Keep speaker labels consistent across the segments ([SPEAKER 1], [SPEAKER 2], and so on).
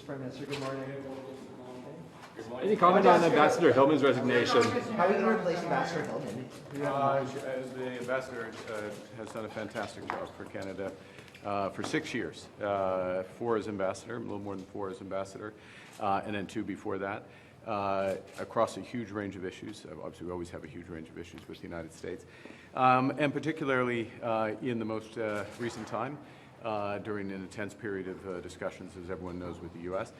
[SPEAKER 1] Prime Minister, good morning.
[SPEAKER 2] Any comment on Ambassador Hillman's resignation?
[SPEAKER 1] How are you going to replace Ambassador Hillman?
[SPEAKER 3] The ambassador has done a fantastic job for Canada for 6 years. 4 as ambassador, a little more than 4 as ambassador, and then 2 before that, across a huge range of issues. Obviously, we always have a huge range of issues with the United States, and particularly in the most recent time, during an intense period of discussions, as everyone knows, with the U.S.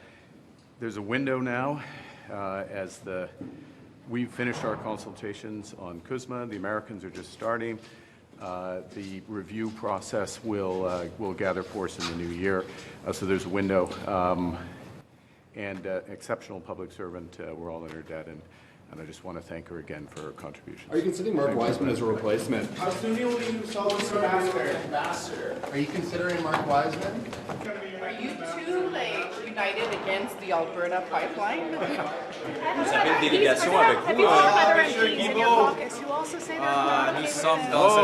[SPEAKER 3] There's a window now, we've finished our consultations on CUSMA. The Americans are just starting. The review process will gather force in the new year. So there's a window. And exceptional public servant. We're all in her debt, and I just want to thank her again for her contributions.
[SPEAKER 2] Are you considering Mark Wiseman as a replacement?
[SPEAKER 4] How soon will you solve this ambassador?
[SPEAKER 1] Are you considering Mark Wiseman?
[SPEAKER 5] Are you too united against the Alberta pipeline?
[SPEAKER 6] Vous avez une délégation avec vous,
[SPEAKER 7] Guilbeault.
[SPEAKER 6] Nous sommes dans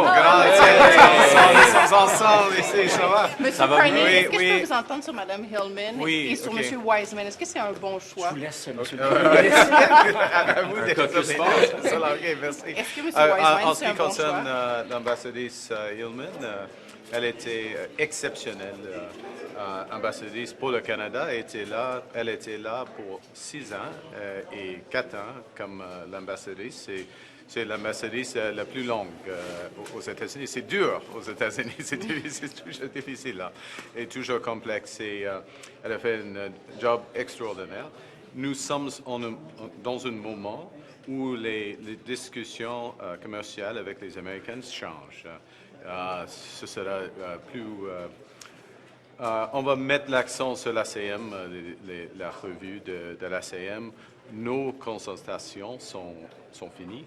[SPEAKER 7] Nous sommes ensemble ici, ça va?
[SPEAKER 5] Monsieur Carney, est-ce que je peux vous entendre sur Mme Hillman et sur Monsieur Wiseman? Est-ce que c'est un bon choix?
[SPEAKER 6] Je vous laisse, Monsieur
[SPEAKER 7] Un
[SPEAKER 6] caucus fort.
[SPEAKER 7] merci.
[SPEAKER 5] Est-ce que Monsieur Wiseman,
[SPEAKER 7] En ce
[SPEAKER 5] c'est
[SPEAKER 7] qui
[SPEAKER 5] un bon
[SPEAKER 7] concerne
[SPEAKER 5] choix?
[SPEAKER 7] l'ambassadrice Hillman, elle était exceptionnelle. Ambassadrice pour le Canada, elle était là pour 6 ans et 4 ans comme l'ambassadrice. C'est l'ambassadrice la plus longue aux États-Unis. C'est dur aux États-Unis, c'est toujours difficile là, et toujours complexe. Et elle a fait un job extraordinaire. Nous sommes dans un moment où les discussions commerciales avec les Américains changent. Ce sera plus... on va mettre l'accent sur l'ACM, la revue de l'ACM. Nos consultations sont finies.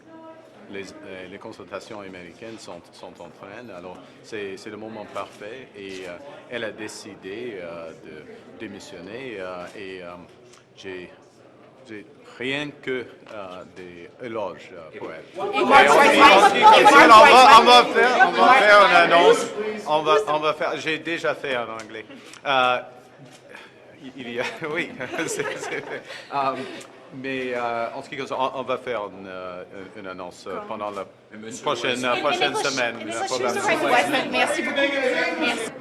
[SPEAKER 7] Les consultations américaines sont en train. Alors, c'est le moment parfait et elle a décidé de démissionner et j'ai rien que des éloges pour elle. On va faire une annonce. On va faire. J'ai déjà fait en anglais. Oui. Mais en ce qui concerne, on va faire une annonce pendant la prochaine semaine.
[SPEAKER 5] Merci beaucoup. Merci.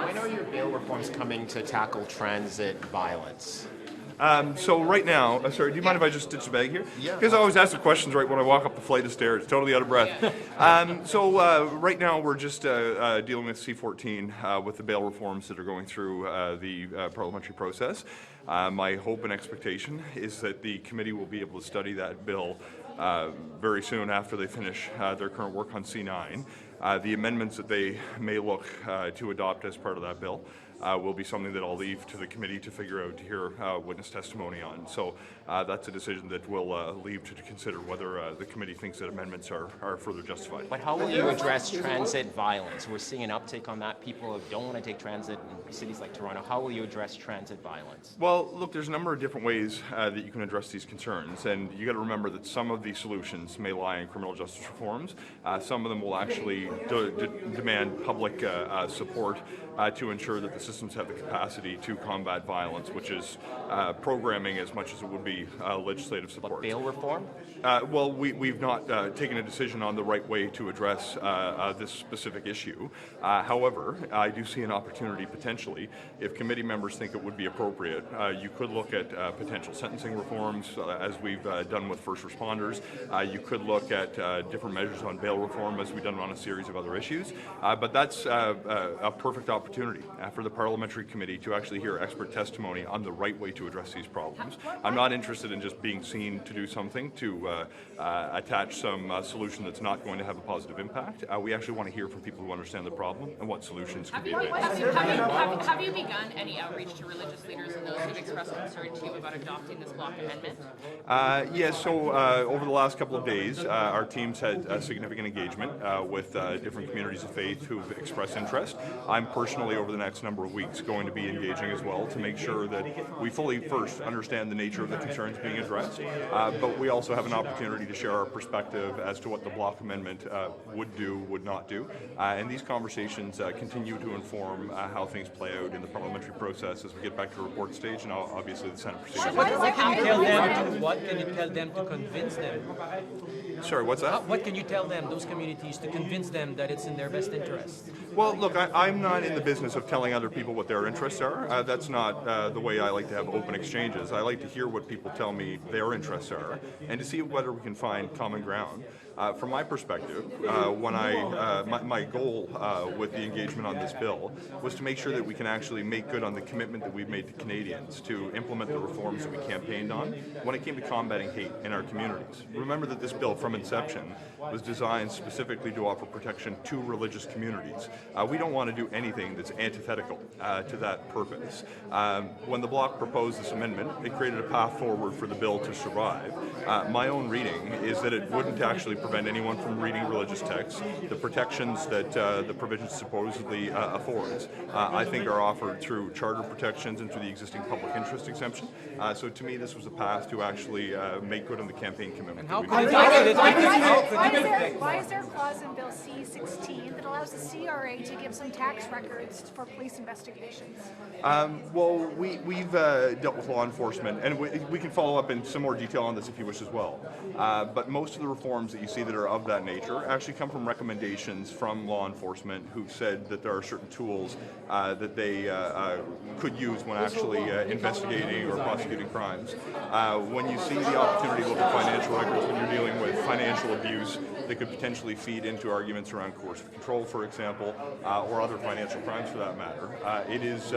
[SPEAKER 8] When are your bail reforms coming to tackle transit violence?
[SPEAKER 9] So right now, sorry, do you mind if I just ditch the bag here? Yeah. Because I always ask the questions right when I walk up the flight of stairs, totally out of breath. So right now we're just dealing with C-14 with the bail reforms that are going through the parliamentary process. My hope and expectation is that the committee will be able to study that bill very soon after they finish their current work on C-9. The amendments that they may look to adopt as part of that bill will be something that I'll leave to the committee to figure out, to hear witness testimony on. So that's a decision that we'll leave to consider whether the committee thinks that amendments are further justified.
[SPEAKER 8] But how will you address transit violence? We're seeing an uptick on that. People don't want to take transit in cities like Toronto. How will you address transit violence?
[SPEAKER 9] Well, look, there's a number of different ways that you can address these concerns, and you got to remember that some of the solutions may lie in criminal justice reforms. Some of them will actually demand public support to ensure that the systems have the capacity to combat violence, which is programming as much as it would be legislative support.
[SPEAKER 8] But bail reform?
[SPEAKER 9] Well, we've not taken a decision on the right way to address this specific issue. However, I do see an opportunity potentially, if committee members think it would be appropriate, you could look at potential sentencing reforms, as we've done with first responders. You could look at different measures on bail reform, as we've done on a series of other issues. But that's a perfect opportunity for the parliamentary committee to actually hear expert testimony on the right way to address these problems. I'm not interested in just being seen to do something to attach some solution that's not going to have a positive impact. We actually want to hear from people who understand the problem and what solutions can be made.
[SPEAKER 10] Have you begun any outreach to religious leaders and those who've expressed concern to you about adopting this block amendment?
[SPEAKER 9] Yes, so over the last couple of days, our teams had significant engagement with different communities of faith who've expressed interest. I'm personally, over the next number of weeks, going to be engaging as well to make sure that we fully first understand the nature of the concerns being addressed, but we also have an opportunity to share our perspective as to what the block amendment would do, would not do. And these conversations continue to inform how things play out in the parliamentary process as we get back to report stage and obviously the Senate proceedings.
[SPEAKER 11] What can you tell them to convince them?
[SPEAKER 9] Sorry, what's that?
[SPEAKER 11] What can you tell them, those communities, to convince them that it's in their best interest?
[SPEAKER 9] Well, look, I'm not in the business of telling other people what their interests are. That's not the way I like to have open exchanges. I like to hear what people tell me their interests are and to see whether we can find common ground. From my perspective, my goal with the engagement on this bill was to make sure that we can actually make good on the commitment that we've made to Canadians to implement the reforms that we campaigned on when it came to combating hate in our communities. Remember that this bill from inception was designed specifically to offer protection to religious communities. We don't want to do anything that's antithetical to that purpose. When the Bloc proposed this amendment, it created a path forward for the bill to survive. My own reading is that it wouldn't actually prevent anyone from reading religious texts. The protections that the provision supposedly affords, I think, are offered through charter protections and through the existing public interest exemption. So to me, this was a path to actually make good on the campaign commitment.
[SPEAKER 12] Why is there a clause in Bill C-16 that allows the CRA to give some tax records for police investigations?
[SPEAKER 9] Well, we've dealt with law enforcement, and we can follow up in some more detail on this if you wish as well. But most of the reforms that you see that are of that nature actually come from recommendations from law enforcement who've said that there are certain tools that they could use when actually investigating or prosecuting crimes. When you see the opportunity to look at financial records when you're dealing with financial abuse that could potentially feed into arguments around coercive control, for example, or other financial crimes for that matter, it is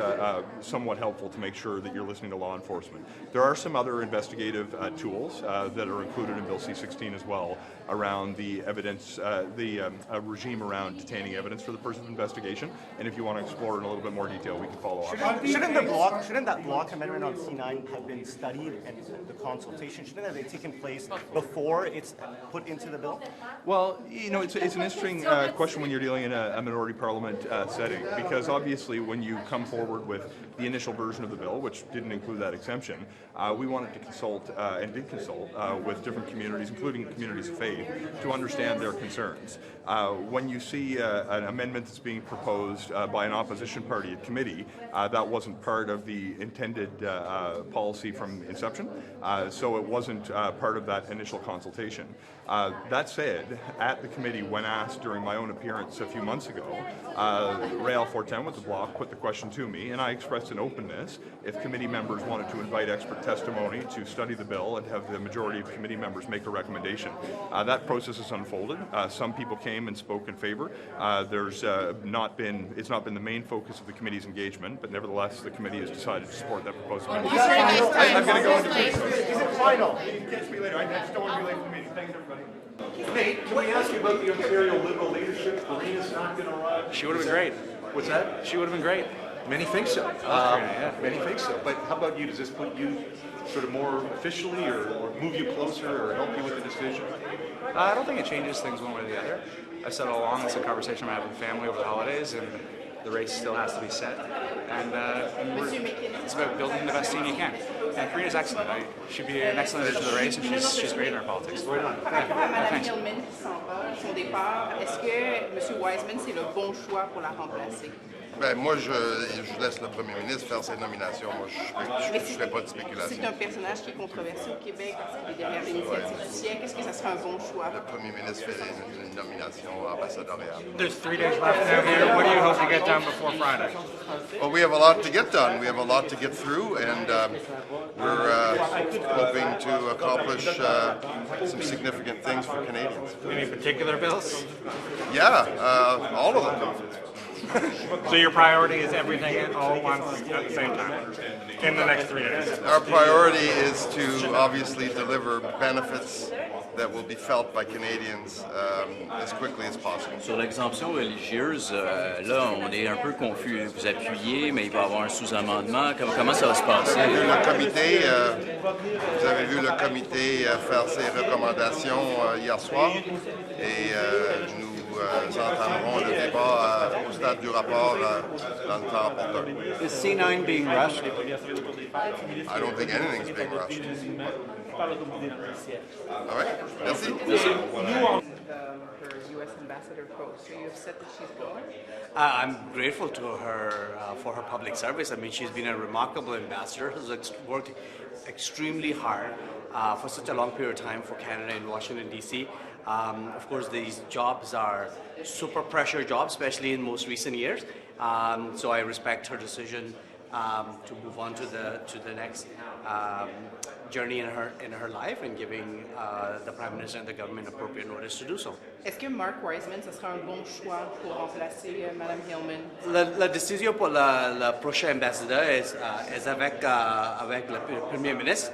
[SPEAKER 9] somewhat helpful to make sure that you're listening to law enforcement. There are some other investigative tools that are included in Bill C-16 as well around the evidence, the regime around detaining evidence for the purpose of investigation. And if you want to explore it in a little bit more detail, we can follow up.
[SPEAKER 13] Shouldn't that block amendment on C9 have been studied and the consultation, shouldn't that have taken place before it's put into the bill?
[SPEAKER 9] Well, you know, it's an interesting question when you're dealing in a minority parliament setting, because obviously when you come forward with the initial version of the bill, which didn't include that exemption, we wanted to consult and did consult with different communities, including communities of faith, to understand their concerns. When you see an amendment that's being proposed by an opposition party at committee, that wasn't part of the intended policy from inception, so it wasn't part of that initial consultation. That said, at the committee, when asked during my own appearance a few months ago, Rael Fortin with the Bloc put the question to me, and I expressed an openness if committee members wanted to invite expert testimony to study the bill and have the majority of committee members make a recommendation. That process has unfolded. Some people came and spoke in favor. It's not been the main focus of the committee's engagement, but nevertheless, the committee has decided to support that proposal. I'm going to go into this.
[SPEAKER 4] Is it final?
[SPEAKER 9] You can catch me later. I just don't want to be late for the meeting. Thanks, everybody.
[SPEAKER 4] Nate, can we ask you about the Ontario Liberal leadership? Karina's not going to run.
[SPEAKER 14] She would have been great.
[SPEAKER 4] What's that?
[SPEAKER 14] She would have been great.
[SPEAKER 4] Many think so. Many think so. But how about you? Does this put you sort of more officially or move you closer or help you with the decision?
[SPEAKER 14] I don't think it changes things one way or the other. I've said all along it's a conversation I'm having with family over the holidays, and the race still has to be set. And it's about building the best team you can. And Karina's excellent. She'd be an excellent addition to the race, and she's great in our politics.
[SPEAKER 5] Par rapport à Mme Hillman qui s'en va, son départ, est-ce que M. Wiseman, c'est le bon choix pour la remplacer?
[SPEAKER 15] Ben, moi, je laisse le premier ministre faire ses nominations. Moi, je ne fais pas de spéculation.
[SPEAKER 5] C'est un personnage qui est controversé au Québec parce qu'il est derrière l'initiative du siècle. Est-ce que ça serait un bon choix?
[SPEAKER 15] Le premier ministre fait une nomination ambassadoriale.
[SPEAKER 14] There's 3 days left now here. What do you hope to get done before Friday?
[SPEAKER 15] Well, we have a lot to get done. We have a lot to get through, and we're hoping to accomplish some significant things for Canadians.
[SPEAKER 14] Any particular bills?
[SPEAKER 15] Yeah, all of them.
[SPEAKER 14] So your priority is everything all at once at the same time in the next 3 days?
[SPEAKER 15] Our priority is to obviously deliver benefits that will be felt by Canadians as quickly as possible.
[SPEAKER 6] Sur l'exemption religieuse, là, on est un peu confus. Vous appuyez, mais il va y avoir un sous-amendement. Comment ça va se passer?
[SPEAKER 15] Vous avez vu le comité faire ses recommandations hier soir, et nous entamerons le débat au stade du rapport dans le temps opportun.
[SPEAKER 16] Is C9 being rushed?
[SPEAKER 15] I don't think anything's being rushed. All right, merci.
[SPEAKER 5] Her U.S. ambassador post. Are you upset that she's going?
[SPEAKER 16] I'm grateful to her for her public service. I mean, she's been a remarkable ambassador, has worked extremely hard for such a long period of time for Canada in Washington, D.C. Of course, these jobs are super pressure jobs, especially in most recent years. So I respect her decision to move on to the next journey in her life and giving the Prime Minister and the government appropriate notice to do so.
[SPEAKER 5] Est-ce que Mark Wiseman, ce sera un bon choix pour remplacer Mme Hillman?
[SPEAKER 16] La décision pour le prochain ambassadeur est avec le Premier ministre.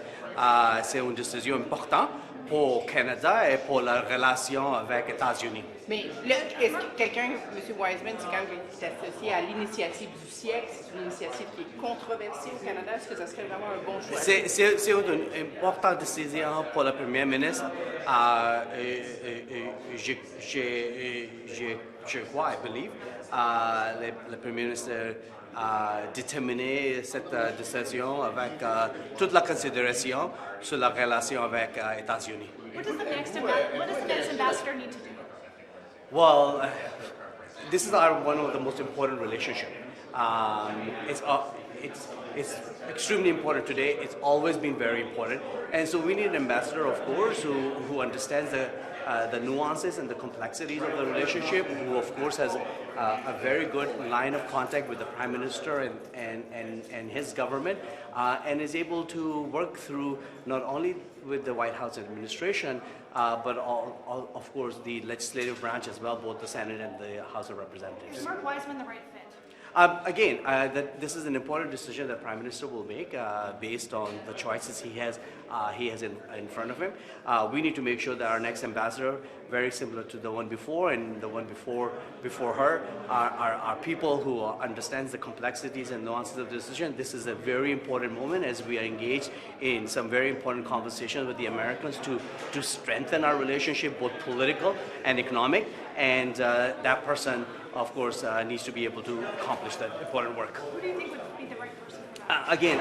[SPEAKER 16] C'est une décision importante pour le Canada et pour la relation avec les États-Unis.
[SPEAKER 5] Mais là, est-ce que quelqu'un, M. Wiseman, c'est quand même qui est associé à l'initiative du siècle, c'est une initiative qui est controversée au Canada, est-ce que ça serait vraiment un bon choix?
[SPEAKER 16] C'est une importante décision pour le Premier ministre. Je crois, I believe, le Premier ministre a déterminé cette décision avec toute la considération sur la relation avec les États-Unis.
[SPEAKER 12] What does the next ambassador need to do?
[SPEAKER 16] Well, this is one of the most important relationships. It's extremely important today. It's always been very important. And so we need an ambassador, of course, who understands the nuances and the complexities of the relationship, who, of course, has a very good line of contact with the Prime Minister and his government, and is able to work through not only with the White House administration, but of course, the legislative branch as well, both the Senate and the House of Representatives.
[SPEAKER 12] Is Mark Wiseman the right fit?
[SPEAKER 16] Again, this is an important decision that Prime Minister will make based on the choices he has in front of him. We need to make sure that our next ambassador, very similar to the one before and the one before her, are people who understands the complexities and nuances of the decision. This is a very important moment as we are engaged in some very important conversations with the Americans to strengthen our relationship, both political and economic, and that person, of course, needs to be able to accomplish that important work.
[SPEAKER 12] Who do you think would be the right person?
[SPEAKER 16] Again,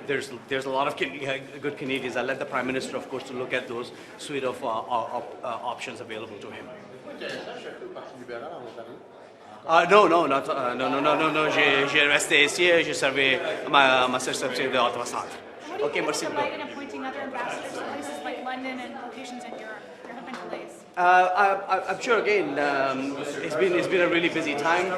[SPEAKER 16] there's a lot of good Canadians. I let the Prime Minister, of course, to look at those suite of options available to him. No. J'ai resté ici. J'ai servi ma circonscription de Ottawa Centre. Okay, merci beaucoup.
[SPEAKER 12] What do you think of appointing other ambassadors to places like London and locations in Europe? There have been delays.
[SPEAKER 16] I'm sure, again, it's been a really busy time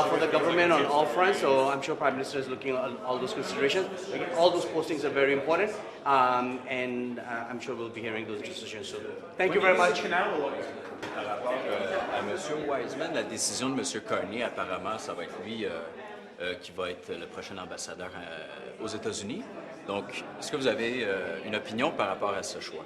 [SPEAKER 16] for the government on all fronts, so I'm sure Prime Minister is looking at all those considerations. Again, all those postings are very important, and I'm sure we'll be hearing those decisions soon. Thank you very much.
[SPEAKER 6] Par rapport à M. Wiseman, la décision de M. Carney, apparemment, ça va être lui qui va être le prochain ambassadeur aux États-Unis. Donc, est-ce que vous avez une opinion par rapport à ce choix?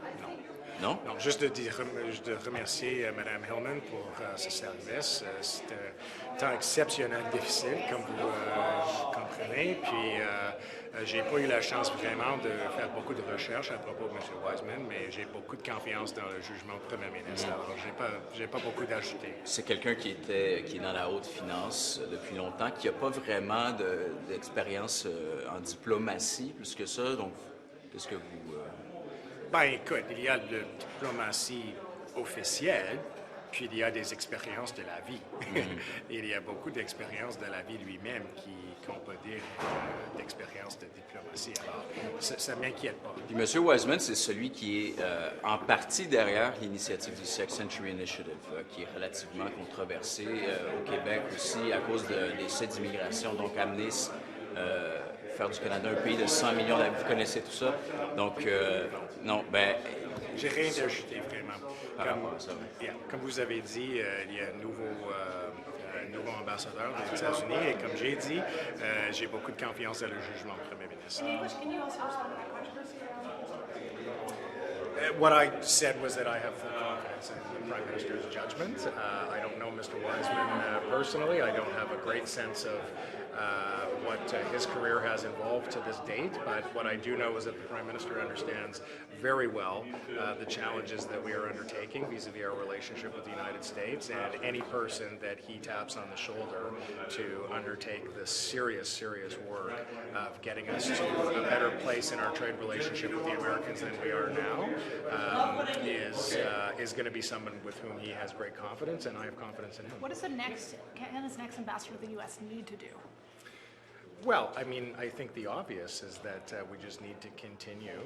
[SPEAKER 6] Non?
[SPEAKER 17] Non, juste de remercier Mme Hillman pour ce service. C'est un temps exceptionnel, difficile, comme vous comprenez. Puis, j'ai pas eu la chance vraiment de faire beaucoup de recherches à propos de M. Wiseman, mais j'ai beaucoup de confiance dans le jugement du Premier ministre. Alors, j'ai pas beaucoup d'ajouter.
[SPEAKER 6] C'est quelqu'un qui est dans la haute finance depuis longtemps, qui n'a pas vraiment d'expérience en diplomatie, plus que ça. Donc, qu'est-ce que vous...
[SPEAKER 17] Ben, écoute, il y a la diplomatie officielle, puis il y a des expériences de la vie. Il y a beaucoup d'expériences de la vie lui-même qu'on peut dire d'expérience de diplomatie. Alors, ça ne m'inquiète pas.
[SPEAKER 6] Puis M. Wiseman, c'est celui qui est en partie derrière l'initiative du Sixth Century Initiative, qui est relativement controversée au Québec aussi à cause des sites d'immigration, donc amener faire du Canada un pays de 100 millions d'habitants. Vous connaissez tout ça. Donc, non, ben...
[SPEAKER 17] J'ai rien d'ajouté, vraiment.
[SPEAKER 6] Par rapport à ça,
[SPEAKER 17] comme vous avez dit, il y a un nouveau ambassadeur des États-Unis, et comme j'ai dit, j'ai beaucoup de confiance dans le jugement du Premier ministre. What I said was that I have full confidence in the Prime Minister's judgment. I don't know Mr. Wiseman personally. I don't have a great sense of what his career has involved to this date, but what I do know is that the Prime Minister understands very well the challenges that we are undertaking vis-a-vis our relationship with the United States, and any person that he taps on the shoulder to undertake this serious work of getting us to a better place in our trade relationship with the Americans than we are now is going to be someone with whom he has great confidence, and I have confidence in him.
[SPEAKER 12] What does Canada's next ambassador to the U.S. need to do?
[SPEAKER 17] Well, I mean, I think the obvious is that we just need to continue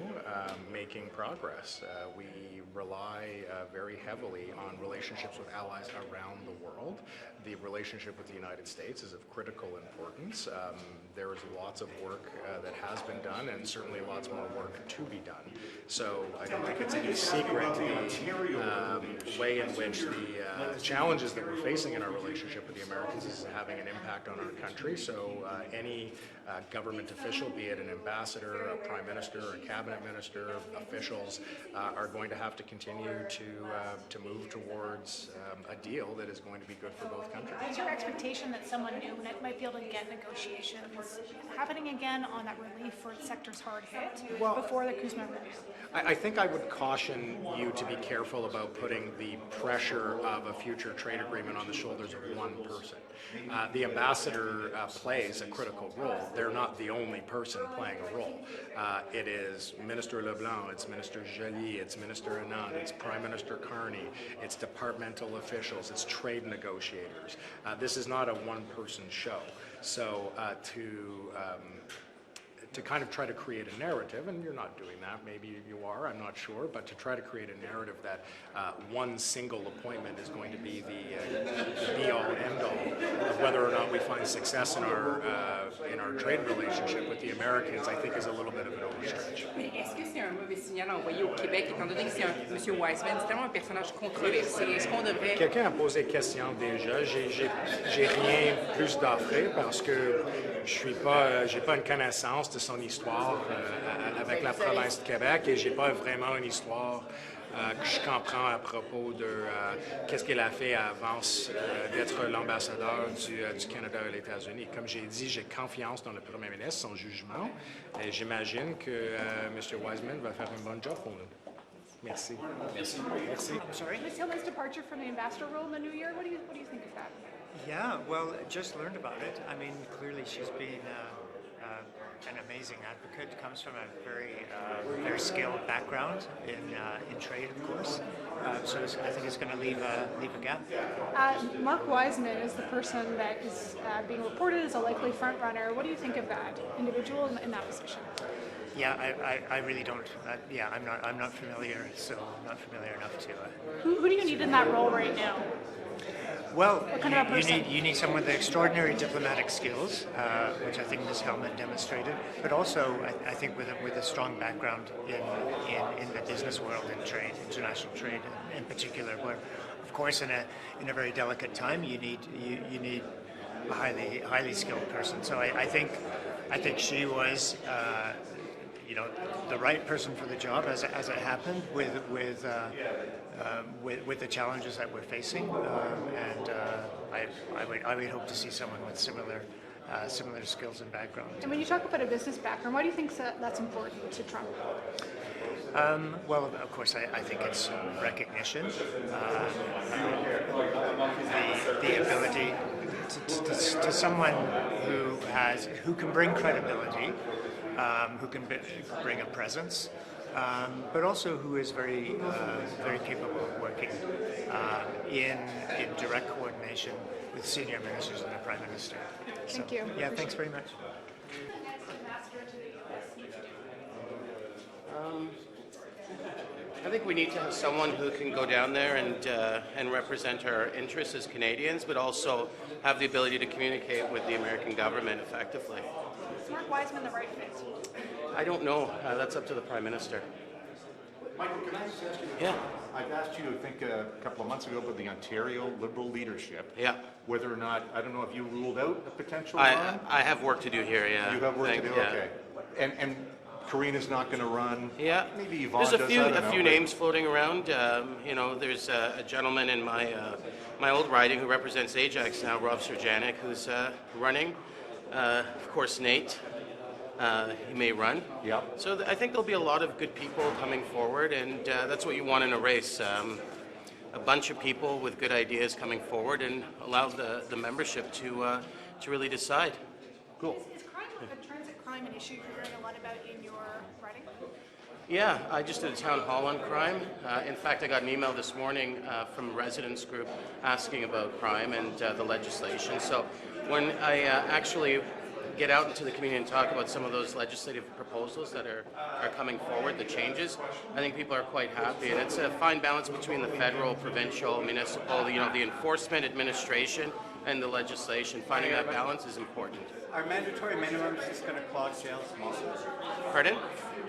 [SPEAKER 17] making progress. We rely very heavily on relationships with allies around the world. The relationship with the United States is of critical importance. There is lots of work that has been done, and certainly lots more work to be done. So I don't think it's any secret the way in which the challenges that we're facing in our relationship with the Americans is having an impact on our country. So any government official, be it an ambassador, a prime minister, a cabinet minister, officials, are going to have to continue to move towards a deal that is going to be good for both countries.
[SPEAKER 12] Is your expectation that someone new might be able to get negotiations happening again on that relief for sectors hard hit before the Kuzma review?
[SPEAKER 17] I think I would caution you to be careful about putting the pressure of a future trade agreement on the shoulders of one person. The ambassador plays a critical role. They're not the only person playing a role. It is Minister Leblanc, it's Minister Joly, it's Minister Anand, it's Prime Minister Carney, it's departmental officials, it's trade negotiators. This is not a one-person show. So to kind of try to create a narrative, and you're not doing that, maybe you are, I'm not sure, but to try to create a narrative that one single appointment is going to be the be-all, end-all of whether or not we find success in our trade relationship with the Americans, I think is a little bit of an overstretch.
[SPEAKER 5] Mais est-ce que c'est un mauvais signal envoyé au Québec, étant donné que c'est M. Wiseman, c'est tellement un personnage controversé, est-ce qu'on devrait...
[SPEAKER 17] Quelqu'un a posé question déjà, j'ai rien plus d'offrir parce que j'ai pas une connaissance de son histoire avec la province de Québec et j'ai pas vraiment une histoire que je comprends à propos de qu'est-ce qu'elle a fait avant d'être l'ambassadeur du Canada aux États-Unis. Comme j'ai dit, j'ai confiance dans le Premier ministre, son jugement, et j'imagine que M. Wiseman va faire un bon job pour nous. Merci.
[SPEAKER 6] Merci.
[SPEAKER 17] Merci.
[SPEAKER 12] Sorry? Ms. Hillman's departure from the ambassador role in the new year, what do you think of that?
[SPEAKER 18] Yeah, well, just learned about it. I mean, clearly she's been an amazing advocate, comes from a very skilled background in trade, of course. So I think it's going to leave a gap.
[SPEAKER 12] Mark Wiseman is the person that is being reported as a likely front runner. What do you think of that individual in that position?
[SPEAKER 18] Yeah, I really don't. I'm not familiar, so I'm not familiar enough to.
[SPEAKER 12] Who do you need in that role right now?
[SPEAKER 18] Well, you need someone with extraordinary diplomatic skills, which I think Ms. Hillman demonstrated, but also I think with a strong background in the business world and trade, international trade in particular, where of course in a very delicate time you need a highly skilled person. So I think she was the right person for the job as it happened with the challenges that we're facing, and I would hope to see someone with similar skills and background.
[SPEAKER 12] And when you talk about a business background, why do you think that's important to Trump?
[SPEAKER 18] Well, of course, I think it's recognition, the ability to someone who can bring credibility, who can bring a presence. But also who is very capable of working in direct coordination with senior ministers and the Prime Minister.
[SPEAKER 12] Thank you.
[SPEAKER 18] Yeah, thanks very much.
[SPEAKER 19] I think we need to have someone who can go down there and represent our interests as Canadians, but also have the ability to communicate with the American government effectively.
[SPEAKER 12] Is Mark Wiseman the right fit?
[SPEAKER 19] I don't know. That's up to the Prime Minister.
[SPEAKER 4] Michael, can I just ask you?
[SPEAKER 19] Yeah.
[SPEAKER 4] I've asked you, I think, a couple of months ago about the Ontario Liberal leadership.
[SPEAKER 19] Yeah.
[SPEAKER 4] Whether or not, I don't know if you ruled out a potential
[SPEAKER 19] run. I have work to do here, yeah.
[SPEAKER 4] You have work to do,
[SPEAKER 19] yeah.
[SPEAKER 4] okay. And Karina's not going to run.
[SPEAKER 19] Yeah.
[SPEAKER 4] Maybe Yvan
[SPEAKER 19] There's
[SPEAKER 4] does,
[SPEAKER 19] a few names floating around. There's a gentleman in my old riding who represents Ajax now, Rob Serjanik, who's running. of course, Nate. He may run.
[SPEAKER 4] Yeah.
[SPEAKER 19] So I think there'll be a lot of good people coming forward, and that's what you want in a race. A bunch of people with good ideas coming forward and allow the membership to really decide.
[SPEAKER 4] Cool.
[SPEAKER 12] Is crime, a transit crime, an issue you're hearing a lot about in your writing?
[SPEAKER 19] Yeah, I just did a town hall on crime. In fact, I got an email this morning from a residents group asking about crime and the legislation. So when I actually get out into the community and talk about some of those legislative proposals that are coming forward, the changes, I think people are quite happy. And it's a fine balance between the federal, provincial, municipal, the enforcement, administration, and the legislation. Finding that balance is important.
[SPEAKER 20] Are mandatory minimums just going to clog jails also?
[SPEAKER 19] Pardon?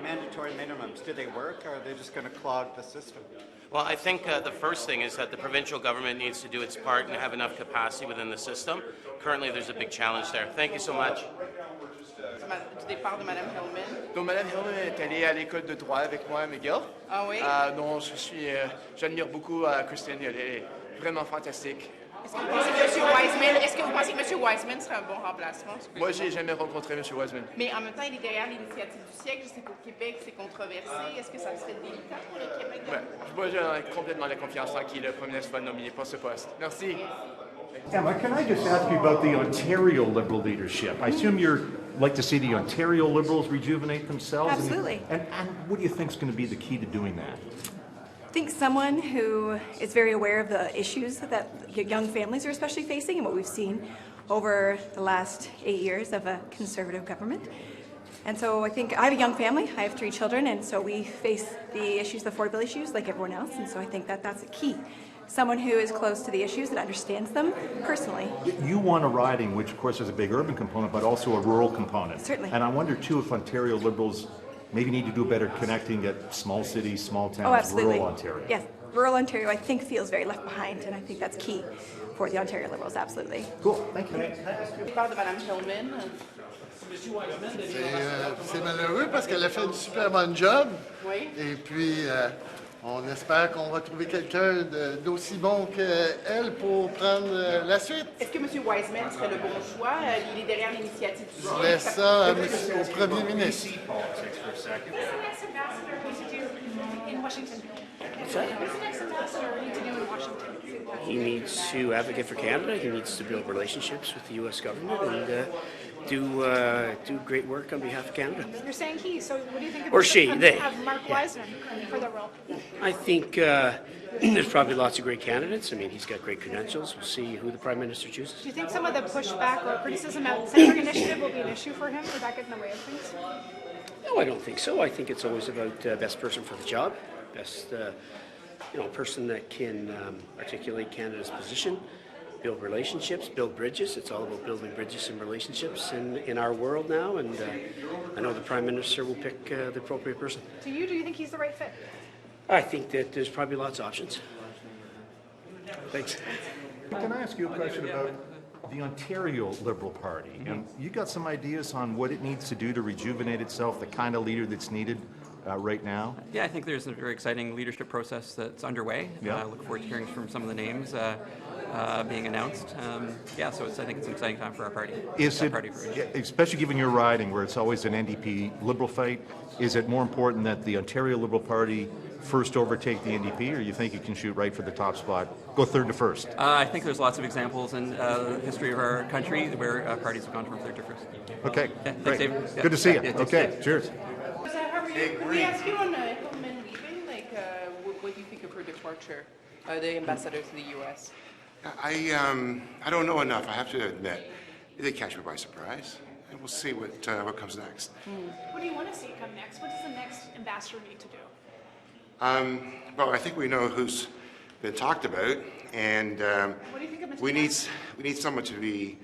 [SPEAKER 20] Mandatory minimums, do they work, or are they just going to clog the system?
[SPEAKER 19] Well, I think the first thing is that the provincial government needs to do its part and have enough capacity within the system. Currently, there's a big challenge there. Thank you so much.
[SPEAKER 5] Du départ de Mme Hillman.
[SPEAKER 1] Donc, Mme Hillman est allée à l'école de droit avec moi à McGill.
[SPEAKER 5] Ah oui?
[SPEAKER 1] Dont j'admire beaucoup Kirsten, elle est vraiment fantastique.
[SPEAKER 5] Est-ce que vous pensez que M. Wiseman serait un bon remplacement?
[SPEAKER 1] Moi, j'ai jamais rencontré M. Wiseman.
[SPEAKER 5] Mais en même temps, il est derrière l'initiative du siècle. Je sais qu'au Québec, c'est controversé. Est-ce que ça serait délicat pour le Québec?
[SPEAKER 1] Moi, j'ai complètement la confiance en qui le premier ministre va nominer pour ce poste. Merci.
[SPEAKER 4] Emma, can I just ask you about the Ontario Liberal leadership? I assume you'd like to see the Ontario Liberals rejuvenate themselves?
[SPEAKER 21] Absolutely.
[SPEAKER 4] And what do you think is going to be the key to doing that?
[SPEAKER 21] I think someone who is very aware of the issues that young families are especially facing and what we've seen over the last 8 years of a Conservative government. And so I think I have a young family, I have 3 children, and so we face the issues, the affordability issues, like everyone else, and so I think that that's a key. Someone who is close to the issues and understands them personally.
[SPEAKER 4] You want a riding, which of course has a big urban component, but also a rural component.
[SPEAKER 21] Certainly.
[SPEAKER 4] And I wonder too if Ontario Liberals maybe need to do better connecting at small cities, small towns,
[SPEAKER 21] Oh, absolutely.
[SPEAKER 4] rural Ontario.
[SPEAKER 21] Yes, rural Ontario I think feels very left behind, and I think that's key for the Ontario Liberals, absolutely.
[SPEAKER 4] Cool, thank you.
[SPEAKER 5] Du départ de Mme Hillman.
[SPEAKER 22] C'est malheureux parce qu'elle a fait une super bonne job.
[SPEAKER 5] Oui.
[SPEAKER 22] Et puis, on espère qu'on va trouver quelqu'un d'aussi bon qu'elle pour prendre la suite.
[SPEAKER 5] Est-ce que M. Wiseman serait le bon choix? Il est derrière l'initiative du siècle.
[SPEAKER 22] Je laisse ça au Premier ministre.
[SPEAKER 12] What's the next ambassador need to do in Washington?
[SPEAKER 16] What's that?
[SPEAKER 12] What's the next ambassador need to do in Washington?
[SPEAKER 16] He needs to advocate for Canada. He needs to build relationships with the U.S. government and do great work on behalf of Canada.
[SPEAKER 12] You're saying he, so what do you think
[SPEAKER 16] Or she, they.
[SPEAKER 12] have Mark Wiseman for the role?
[SPEAKER 16] I think there's probably lots of great candidates. I mean, he's got great credentials. We'll see who the Prime Minister chooses.
[SPEAKER 12] Do you think some of the pushback or criticism about the Centre Initiative will be an issue for him? Would that get in the way of things?
[SPEAKER 16] No, I don't think so. I think it's always about best person for the job, best person that can articulate Canada's position, build relationships, build bridges. It's all about building bridges and relationships in our world now, and I know the Prime Minister will pick the appropriate person.
[SPEAKER 12] To you, do you think he's the right fit?
[SPEAKER 16] I think that there's probably lots of options. Thanks.
[SPEAKER 4] Can I ask you a question about the Ontario Liberal Party? And you got some ideas on what it needs to do to rejuvenate itself, the kind of leader that's needed right now?
[SPEAKER 23] Yeah, I think there's a very exciting leadership process that's underway.
[SPEAKER 4] Yeah.
[SPEAKER 23] I look forward to hearing from some of the names being announced. So I think it's an exciting time for our party.
[SPEAKER 4] Is it,
[SPEAKER 23] party
[SPEAKER 4] especially given your riding where it's always an NDP Liberal fight, is it more important that the Ontario Liberal Party first overtake the NDP, or you think you can shoot right for the top spot, go third to first?
[SPEAKER 23] I think there's lots of examples in the history of our country where parties have gone from third to first.
[SPEAKER 4] Okay,
[SPEAKER 23] Yeah,
[SPEAKER 4] great.
[SPEAKER 23] thanks, David. Yeah.
[SPEAKER 4] Good to see you.
[SPEAKER 23] Yeah,
[SPEAKER 4] Okay, cheers.
[SPEAKER 5] Can we ask you on Hillman leaving? What do you think of her departure, the ambassador to the U.S.?
[SPEAKER 24] I don't know enough, I have to admit. They catch me by surprise, and we'll see what comes next.
[SPEAKER 12] What do you want to see come next? What does the next ambassador need to do?
[SPEAKER 24] Well, I think we know who's been talked about, and
[SPEAKER 12] What do you think of Mr.
[SPEAKER 24] we need someone to be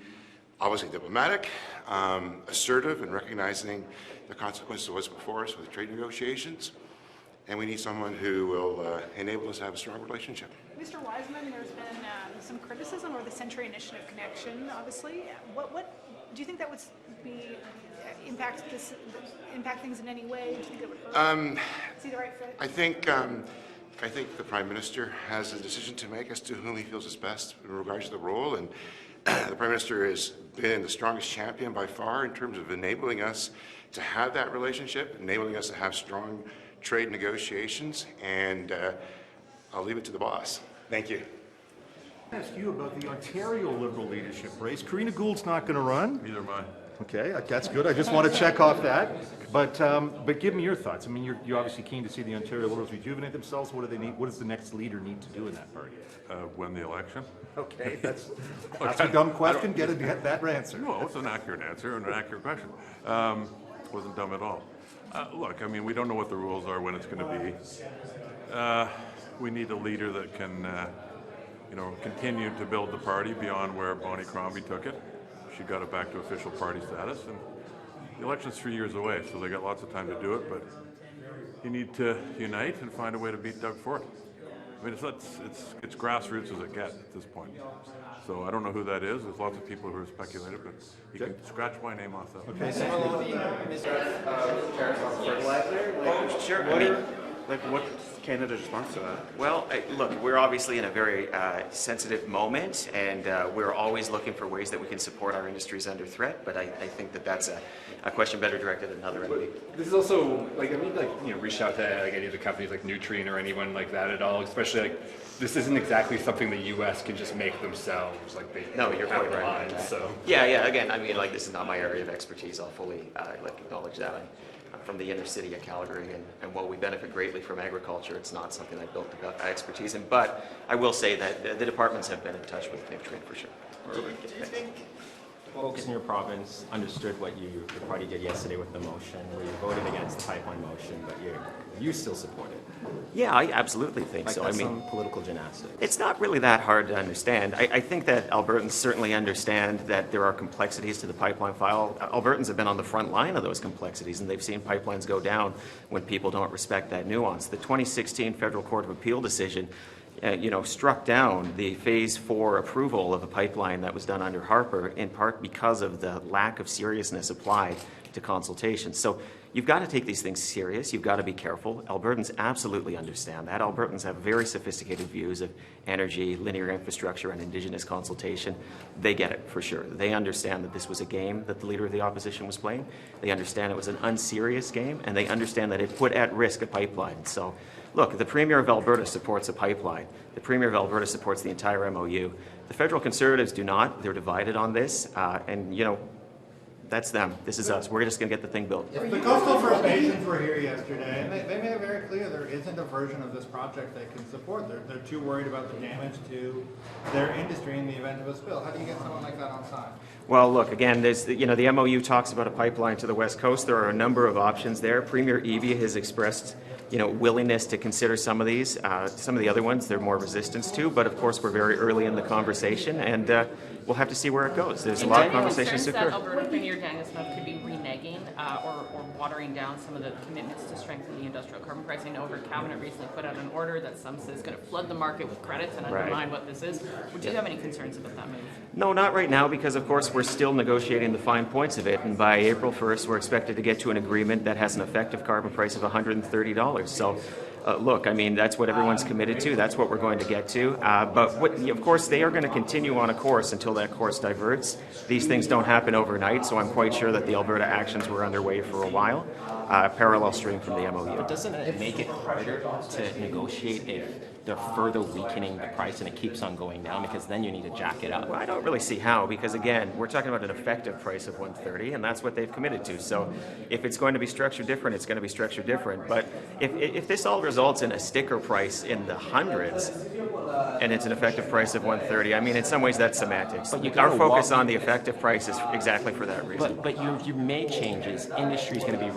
[SPEAKER 24] obviously diplomatic, assertive in recognizing the consequences of what's before us with trade negotiations, and we need someone who will enable us to have a strong relationship.
[SPEAKER 12] Mr. Wiseman, there's been some criticism over the Century Initiative connection, obviously. What do you think that would be impact things in any way? Do you think it would is he the right fit?
[SPEAKER 24] I think the Prime Minister has a decision to make as to whom he feels is best in regards to the role, and the Prime Minister has been the strongest champion by far in terms of enabling us to have that relationship, enabling us to have strong trade negotiations, and I'll leave it to the boss. Thank you.
[SPEAKER 4] I ask you about the Ontario Liberal leadership race. Karina Gould's not going to run.
[SPEAKER 2] Neither am I.
[SPEAKER 4] Okay, that's good. I just want to check off that. But give me your thoughts. I mean, you're obviously keen to see the Ontario Liberals rejuvenate themselves. What do they need? What does the next leader need to do in that party?
[SPEAKER 2] Win the election.
[SPEAKER 4] Okay, that's a dumb question. Get that answer.
[SPEAKER 2] No, it's an accurate answer and an accurate question. Wasn't dumb at all. Look, I mean, we don't know what the rules are when it's going to be. We need a leader that can, continue to build the party beyond where Bonnie Crombie took it. She got it back to official party status, and the election's 3 years away, so they got lots of time to do it. But you need to unite and find a way to beat Doug Ford. I mean, it's grassroots as it gets at this point. So I don't know who that is. There's lots of people who have speculated, but you can scratch my name off that.
[SPEAKER 4] Okay.
[SPEAKER 3] Maloney, Mr. Fertilizer?
[SPEAKER 7] Sure. What's Canada's response to that? Well, look, we're obviously in a very sensitive moment, and we're always looking for ways that we can support our industries under threat. But I think that's a question better directed at another MP.
[SPEAKER 8] This is also reached out to any of the companies like Nutrien or anyone like that at all. Especially this isn't exactly something the U.S. can just make themselves.
[SPEAKER 7] No, you're quite right.
[SPEAKER 8] Lines, so.
[SPEAKER 7] Yeah. Again, I mean, this is not my area of expertise. I'll fully acknowledge that. I'm from the inner city of Calgary, and while we benefit greatly from agriculture, it's not something I built expertise in. But I will say that the departments have been in touch with Nutrien for sure.
[SPEAKER 3] Do you think folks in your province understood what your party did yesterday with the motion, where you voted against the pipeline motion, but you still support it?
[SPEAKER 7] Yeah, I absolutely think so.
[SPEAKER 3] That's some political gymnastics.
[SPEAKER 7] It's not really that hard to understand. I think that Albertans certainly understand that there are complexities to the pipeline file. Albertans have been on the front line of those complexities, and they've seen pipelines go down when people don't respect that nuance. The 2016 Federal Court of Appeal decision struck down the Phase 4 approval of a pipeline that was done under Harper, in part because of the lack of seriousness applied to consultation. So you've got to take these things serious. You've got to be careful. Albertans absolutely understand that. Albertans have very sophisticated views of energy, linear infrastructure, and Indigenous consultation. They get it for sure. They understand that this was a game that the Leader of the Opposition was playing. They understand it was an unserious game, and they understand that it put at risk a pipeline. So look, the Premier of Alberta supports a pipeline. The Premier of Alberta supports the entire MOU. The federal Conservatives do not. They're divided on this, that's them. This is us. We're just going to get the thing built.
[SPEAKER 25] The Coastal First Nations were here yesterday, and they made it very clear there isn't a version of this project they can support. They're too worried about the damage to their industry in the event of a spill. How do you get someone like that on side?
[SPEAKER 7] Well, look, again, there's the MOU talks about a pipeline to the West Coast. There are a number of options there. Premier Yvan has expressed willingness to consider some of these. Some of the other ones, they're more resistance to, but of course we're very early in the conversation, and we'll have to see where it goes. There's a lot of conversations to occur.
[SPEAKER 10] Alberta Premier Daniel Smith could be reneging or watering down some of the commitments to strengthen the industrial carbon price. I know her cabinet recently put out an order that some says is going to flood the market with credits and undermine what this is. Would you have any concerns about that move?
[SPEAKER 7] No, not right now, because of course we're still negotiating the fine points of it, and by April 1st we're expected to get to an agreement that has an effective carbon price of $130. So look, I mean, that's what everyone's committed to. That's what we're going to get to. Of course, they are going to continue on a course until that course diverts. These things don't happen overnight, so I'm quite sure that the Alberta actions were underway for a while, parallel stream from the MOU.
[SPEAKER 3] But doesn't it make it harder to negotiate if they're further weakening the price and it keeps on going down, because then you need to jack it up?
[SPEAKER 7] Well, I don't really see how, because again, we're talking about an effective price of $130, and that's what they've committed to. So if it's going to be structured different, it's going to be structured different. But if this all results in a sticker price in the hundreds, and it's an effective price of $130, I mean, in some ways that's semantics.
[SPEAKER 3] But
[SPEAKER 7] Our focus on the effective price is exactly for that reason.
[SPEAKER 3] But you made changes. Industry's going to be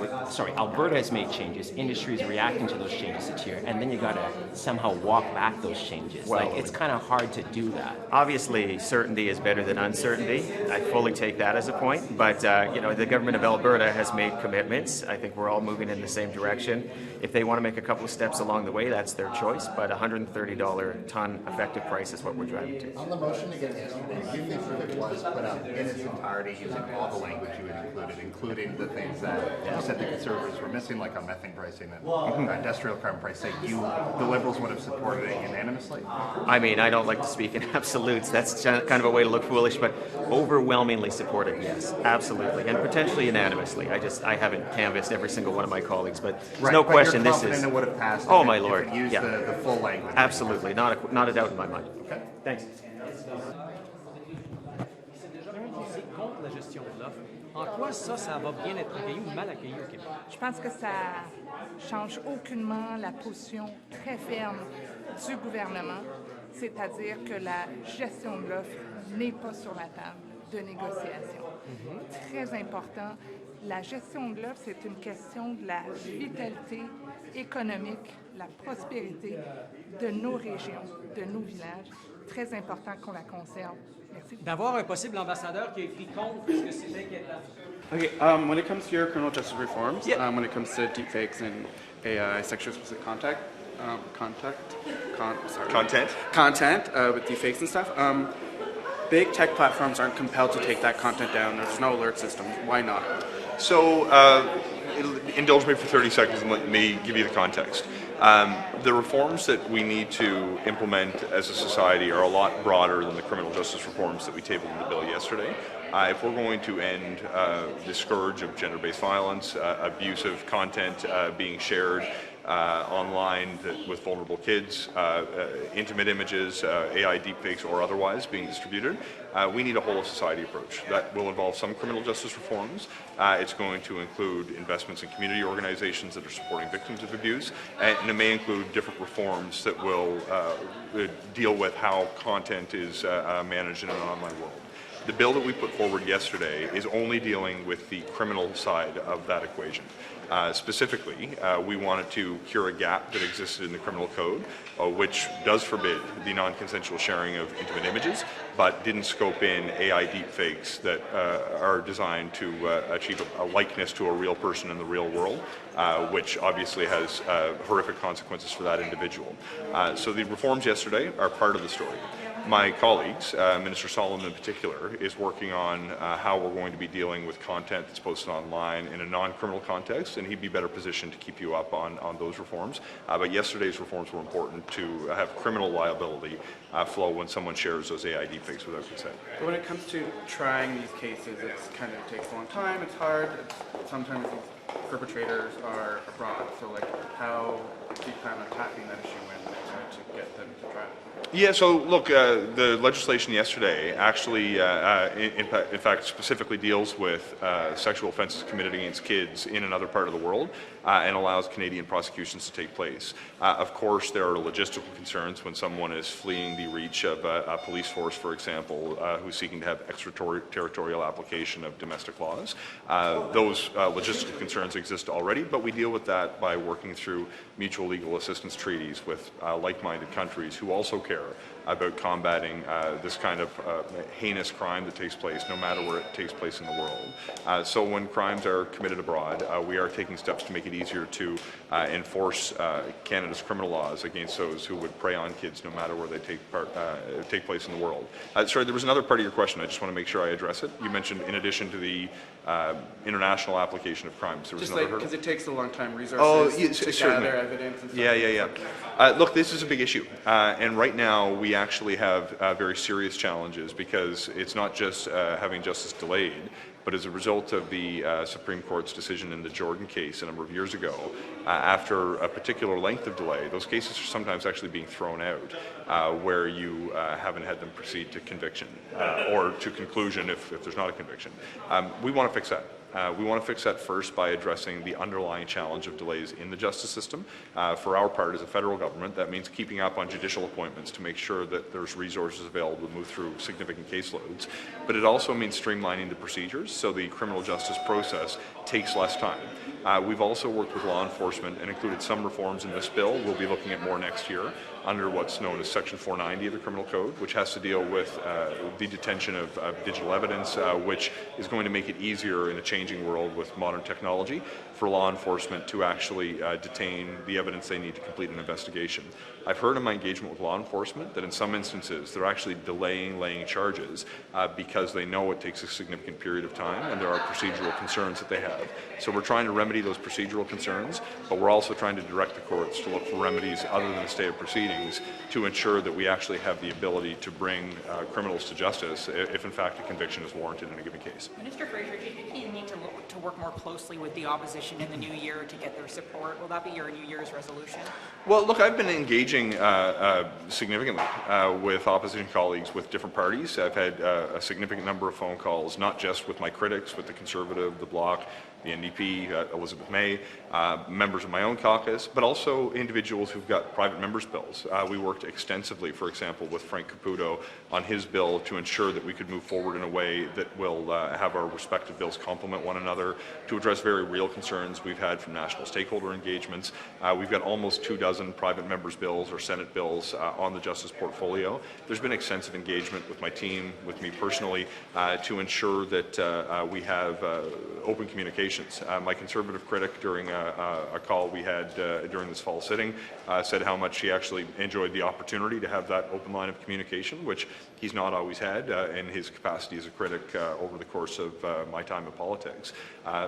[SPEAKER 3] Alberta has made changes. Industry is reacting to those changes this year, and then you got to somehow walk back those changes.
[SPEAKER 7] Well,
[SPEAKER 3] it's kind of hard to do that.
[SPEAKER 7] Obviously, certainty is better than uncertainty. I fully take that as a point. But the government of Alberta has made commitments. I think we're all moving in the same direction. If they want to make a couple of steps along the way, that's their choice. But $130 ton effective price is what we're driving to.
[SPEAKER 26] On the motion against yesterday, do you think that it was put up in its entirety using all the language you had included, including the things that you said the Conservatives were missing, like on methane pricing and industrial carbon price, that the Liberals would have supported? supported it unanimously?
[SPEAKER 7] I mean, I don't like to speak in absolutes. That's kind of a way to look foolish, but overwhelmingly supported, yes, absolutely, and potentially unanimously. I haven't canvassed every single one of my colleagues, but there's no question this is.
[SPEAKER 26] It would have passed.
[SPEAKER 7] Oh my lord!
[SPEAKER 26] If it used the full language.
[SPEAKER 7] Absolutely, not a doubt in my mind.
[SPEAKER 26] Okay.
[SPEAKER 7] Thanks.
[SPEAKER 6] Contre la gestion de l'offre. En quoi ça va bien être accueilli ou mal accueilli au Québec?
[SPEAKER 9] Je pense que ça change aucunement la position très ferme du gouvernement, c'est-à-dire que la gestion de l'offre n'est pas sur la table de négociation. Très important, la gestion de l'offre, c'est une question de la vitalité économique, la prospérité de nos régions, de nos villages. Très important qu'on la conserve. Merci.
[SPEAKER 6] D'avoir un possible ambassadeur qui a écrit contre, est-ce que c'est inquiétant?
[SPEAKER 11] Okay, when it comes to your criminal justice reforms, when it comes to deepfakes and AI sexual explicit content with deepfakes and stuff, big tech platforms aren't compelled to take that content down. There's no alert system. Why not?
[SPEAKER 13] So, indulge me for 30 seconds and let me give you the context. The reforms that we need to implement as a society are a lot broader than the criminal justice reforms that we tabled in the bill yesterday. If we're going to end the scourge of gender-based violence, abusive content being shared online with vulnerable kids, intimate images, AI deepfakes or otherwise being distributed, we need a whole of society approach. That will involve some criminal justice reforms. It's going to include investments in community organizations that are supporting victims of abuse, and it may include different reforms that will deal with how content is managed in an online world. The bill that we put forward yesterday is only dealing with the criminal side of that equation. Specifically, we wanted to cure a gap that existed in the criminal code, which does forbid the non-consensual sharing of intimate images, but didn't scope in AI deepfakes that are designed to achieve a likeness to a real person in the real world, which obviously has horrific consequences for that individual. So the reforms yesterday are part of the story. My colleagues, Minister Solomon in particular, is working on how we're going to be dealing with content that's posted online in a non-criminal context, and he'd be better positioned to keep you up on those reforms. But yesterday's reforms were important to have criminal liability flow when someone shares those AI deepfakes without consent.
[SPEAKER 11] But when it comes to trying these cases, it's kind of takes a long time, it's hard, sometimes these perpetrators are abroad, so like how do you plan on tackling that issue when they try to get them to trial?
[SPEAKER 13] Yeah, so look, the legislation yesterday actually, in fact, specifically deals with sexual offences committed against kids in another part of the world and allows Canadian prosecutions to take place. Of course, there are logistical concerns when someone is fleeing the reach of a police force, for example, who's seeking to have extraterritorial application of domestic laws. Those logistical concerns exist already, but we deal with that by working through mutual legal assistance treaties with like-minded countries who also care about combating this kind of heinous crime that takes place, no matter where it takes place in the world. So when crimes are committed abroad, we are taking steps to make it easier to enforce Canada's criminal laws against those who would prey on kids, no matter where they take place in the world. Sorry, there was another part of your question. I just want to make sure I address it. You mentioned, in addition to the international application of crimes, there was
[SPEAKER 11] Just
[SPEAKER 13] another
[SPEAKER 11] like,
[SPEAKER 13] hurdle.
[SPEAKER 11] because it takes a long time, resources to
[SPEAKER 13] certainly.
[SPEAKER 11] gather evidence and stuff.
[SPEAKER 13] Yeah. Look, this is a big issue, and right now we actually have very serious challenges because it's not just having justice delayed, but as a result of the Supreme Court's decision in the Jordan case a number of years ago, after a particular length of delay, those cases are sometimes actually being thrown out where you haven't had them proceed to conviction or to conclusion if there's not a conviction. We want to fix that. We want to fix that first by addressing the underlying challenge of delays in the justice system. For our part as a federal government, that means keeping up on judicial appointments to make sure that there's resources available to move through significant caseloads. But it also means streamlining the procedures so the criminal justice process takes less time. We've also worked with law enforcement and included some reforms in this bill. We'll be looking at more next year under what's known as Section 490 of the Criminal Code, which has to deal with the detention of digital evidence, which is going to make it easier in a changing world with modern technology for law enforcement to actually detain the evidence they need to complete an investigation. I've heard in my engagement with law enforcement that in some instances they're actually delaying laying charges because they know it takes a significant period of time and there are procedural concerns that they have. So we're trying to remedy those procedural concerns, but we're also trying to direct the courts to look for remedies other than a stay of proceedings to ensure that we actually have the ability to bring criminals to justice if in fact a conviction is warranted in a given case.
[SPEAKER 14] Minister Fraser, do you think you need to work more closely with the opposition in the new year to get their support? Will that be your New Year's resolution?
[SPEAKER 13] Well, look, I've been engaging significantly with opposition colleagues with different parties. I've had a significant number of phone calls, not just with my critics, with the Conservative, the Bloc, the NDP, Elizabeth May, members of my own caucus, but also individuals who've got private members' bills. We worked extensively, for example, with Frank Caputo on his bill to ensure that we could move forward in a way that will have our respective bills complement one another, to address very real concerns we've had from national stakeholder engagements. We've got almost 24 private members' bills or Senate bills on the Justice portfolio. There's been extensive engagement with my team, with me personally, to ensure that we have open communications. My Conservative critic, during a call we had during this fall sitting, said how much he actually enjoyed the opportunity to have that open line of communication, which he's not always had in his capacity as a critic over the course of my time in politics.